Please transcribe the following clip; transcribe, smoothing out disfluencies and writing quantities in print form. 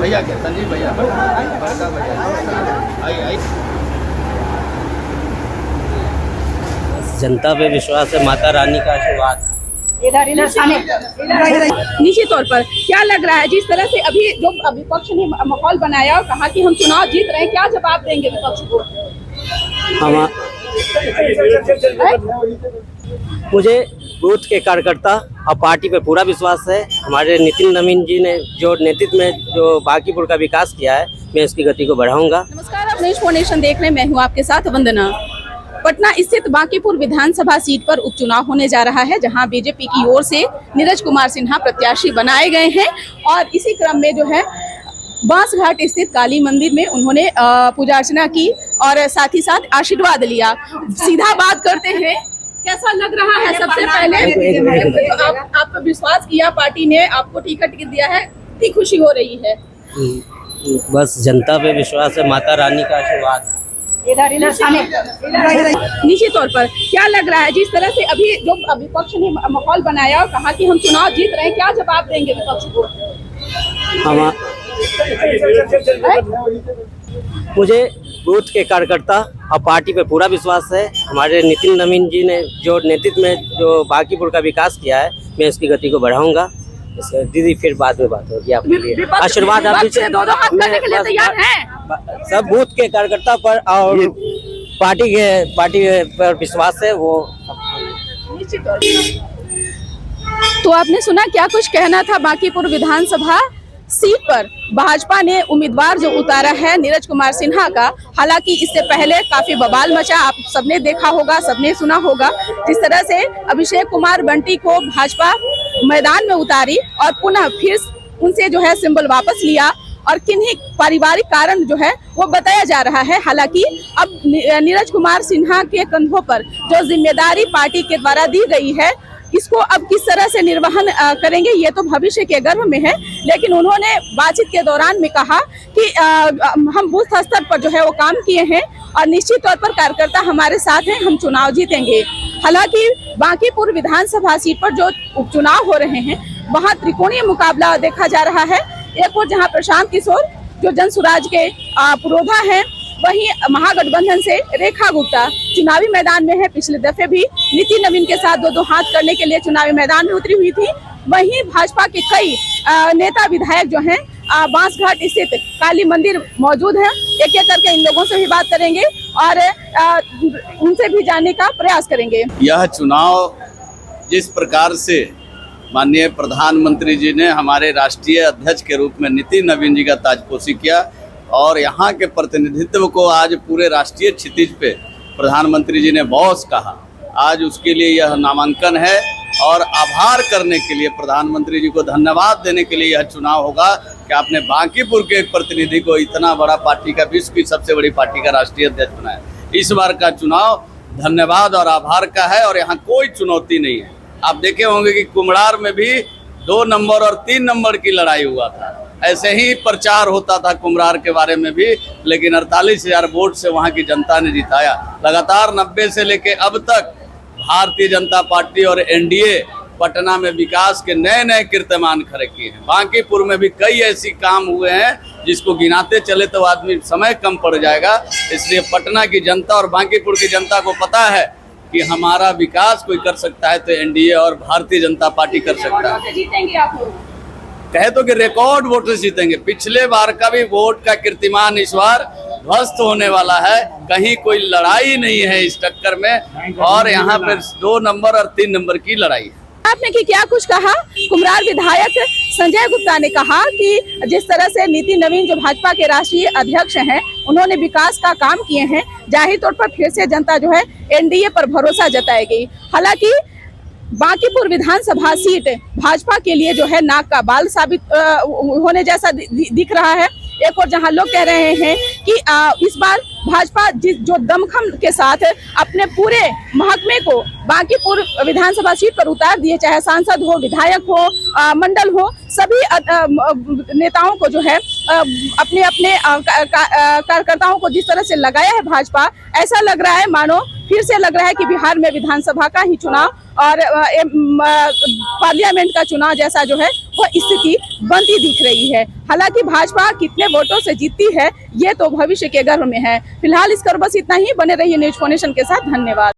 भैया के संजीव भैया बड़का भैया आई जनता पे विश्वास है, माता रानी का आशीर्वाद। निश्चित तौर पर क्या लग रहा है जिस तरह से अभी जो विपक्ष ने माहौल बनाया और कहा कि हम चुनाव जीत रहे हैं, क्या जवाब देंगे विपक्ष को? मुझे बूथ के कार्यकर्ता और पार्टी पे पूरा विश्वास है। हमारे नितिन नवीन जी ने जो नेतृत्व में जो बांकीपुर का विकास किया है, मैं उसकी गति को बढ़ाऊंगा। नमस्कार, आप न्यूज़ फोनेशन देख रहे हैं, मैं हूं आपके साथ वंदना। पटना स्थित बांकीपुर विधानसभा सीट पर उपचुनाव होने जा रहा है, जहां बीजेपी की ओर से नीरज कुमार सिन्हा प्रत्याशी बनाए गए हैं और इसी क्रम में जो है बांसघाट स्थित काली मंदिर में उन्होंने पूजा अर्चना की और साथ ही साथ आशीर्वाद लिया। सीधा बात करते हैं, कैसा लग रहा है? सबसे पहले आपको विश्वास किया, पार्टी ने आपको टिकट दिया है, कितनी खुशी हो रही है? बस जनता पे विश्वास है, माता रानी का आशीर्वाद। निश्चित तौर पर क्या लग रहा है जिस तरह से अभी जो विपक्ष ने माहौल बनाया और कहा कि हम चुनाव जीत रहे हैं, क्या जवाब देंगे विपक्ष को? मुझे बूथ के कार्यकर्ता और पार्टी पे पूरा विश्वास है। हमारे नितिन नवीन जी ने जो नेतृत्व में जो बांकीपुर का विकास किया है, मैं उसकी गति को बढ़ाऊंगा। दीदी फिर बाद में बात होगी आपके लिए। आशीर्वाद आप दोनों हाथ करने के लिए तैयार हैं? सब बूथ के कार्यकर्ता पर और पार्टी पर विश्वास है वो। निश्चित तौर पर तो आपने सुना क्या कुछ कहना था बांकीपुर विधानसभा सीट पर भाजपा ने उम्मीदवार जो उतारा है नीरज कुमार सिन्हा का। हालांकि इससे पहले काफी बवाल मचा, आप सबने देखा होगा, सबने सुना होगा जिस तरह से अभिषेक कुमार बंटी को भाजपा मैदान में उतारी और पुनः फिर उनसे जो है सिंबल वापस लिया और किन्हीं पारिवारिक कारण जो है वो बताया जा रहा है। हालांकि अब नीरज कुमार सिन्हा के कंधों पर जो जिम्मेदारी पार्टी के द्वारा दी गई है, इसको अब किस तरह से निर्वहन करेंगे ये तो भविष्य के गर्भ में है। लेकिन उन्होंने बातचीत के दौरान में कहा कि हम बूथ स्तर पर जो है वो काम किए हैं और निश्चित तौर पर कार्यकर्ता हमारे साथ हैं, हम चुनाव जीतेंगे। हालांकि बांकीपुर विधानसभा सीट पर जो उपचुनाव हो रहे हैं, वहां त्रिकोणीय मुकाबला देखा जा रहा है। एक और जहां प्रशांत किशोर जो जनसुराज के पुरोधा हैं, वहीं महागठबंधन से रेखा गुप्ता चुनावी मैदान में है। पिछले दफे भी नितिन नवीन के साथ दो हाथ करने के लिए चुनावी मैदान में उतरी हुई थी। वहीं भाजपा के कई नेता विधायक जो हैं बांसघाट स्थित काली मंदिर मौजूद हैं। एक एक करके इन लोगों से भी बात करेंगे और उनसे भी जानने का प्रयास करेंगे। यह चुनाव जिस प्रकार से माननीय प्रधानमंत्री जी ने हमारे राष्ट्रीय अध्यक्ष के रूप में नितिन नवीन जी का ताजपोशी किया और यहाँ के प्रतिनिधित्व को आज पूरे राष्ट्रीय क्षितिज पे प्रधानमंत्री जी ने बॉस कहा, आज उसके लिए यह नामांकन है और आभार करने के लिए, प्रधानमंत्री जी को धन्यवाद देने के लिए यह चुनाव होगा कि आपने बांकीपुर के एक प्रतिनिधि को इतना बड़ा पार्टी का, विश्व की सबसे बड़ी पार्टी का राष्ट्रीय अध्यक्ष बनाया। इस बार का चुनाव धन्यवाद और आभार का है और यहाँ कोई चुनौती नहीं है। आप देखे होंगे कि कुम्हड़ार में भी 2 नंबर और 3 नंबर की लड़ाई हुआ था। ऐसे ही प्रचार होता था कुम्हरार के बारे में भी, लेकिन 48,000 वोट से वहां की जनता ने जिताया। लगातार 90 से लेके अब तक भारतीय जनता पार्टी और एनडीए पटना में विकास के नए नए कीर्तिमान खड़े किए हैं। बांकीपुर में भी कई ऐसी काम हुए हैं जिसको गिनाते चले तो आदमी समय कम पड़ जाएगा। इसलिए पटना की जनता और बांकीपुर की जनता को पता है कि हमारा विकास कोई कर सकता है तो एनडीए और भारतीय जनता पार्टी कर सकता है। जीतेंगे आप लोग? कहे तो कि रिकॉर्ड वोट से जीतेंगे। पिछले बार का भी वोट का कीर्तिमान इस बार ध्वस्त होने वाला है। कहीं कोई लड़ाई नहीं है इस टक्कर में और यहाँ पे 2 नंबर और 3 नंबर की लड़ाई है। आपने कि क्या कुछ कहा? कुम्हरार विधायक संजय गुप्ता ने कहा कि जिस तरह से नितिन नवीन जो भाजपा के राष्ट्रीय अध्यक्ष हैं, उन्होंने विकास का काम किए हैं, जाहिर तौर पर फिर से जनता जो है एनडीए पर भरोसा जताएगी। हालांकि बांकीपुर विधानसभा सीट भाजपा के लिए जो है नाक का बाल साबित होने जैसा दिख रहा है। एक और जहां लोग कह रहे हैं कि इस बार भाजपा जो दमखम के साथ अपने पूरे महकमे को बांकीपुर विधानसभा सीट पर उतार दिए, चाहे सांसद हो, विधायक हो, मंडल हो, सभी नेताओं को जो है अपने अपने कार्यकर्ताओं को जिस तरह से लगाया है भाजपा, ऐसा लग रहा है मानो फिर से लग रहा है कि बिहार में विधानसभा का ही चुनाव और पार्लियामेंट का चुनाव जैसा जो है वो स्थिति बनती दिख रही है। हालांकि भाजपा कितने वोटों से जीतती है ये तो भविष्य के गर्भ में है। फिलहाल इस पर बस इतना ही। बने रहिए न्यूज़ फाउंडेशन के साथ। धन्यवाद।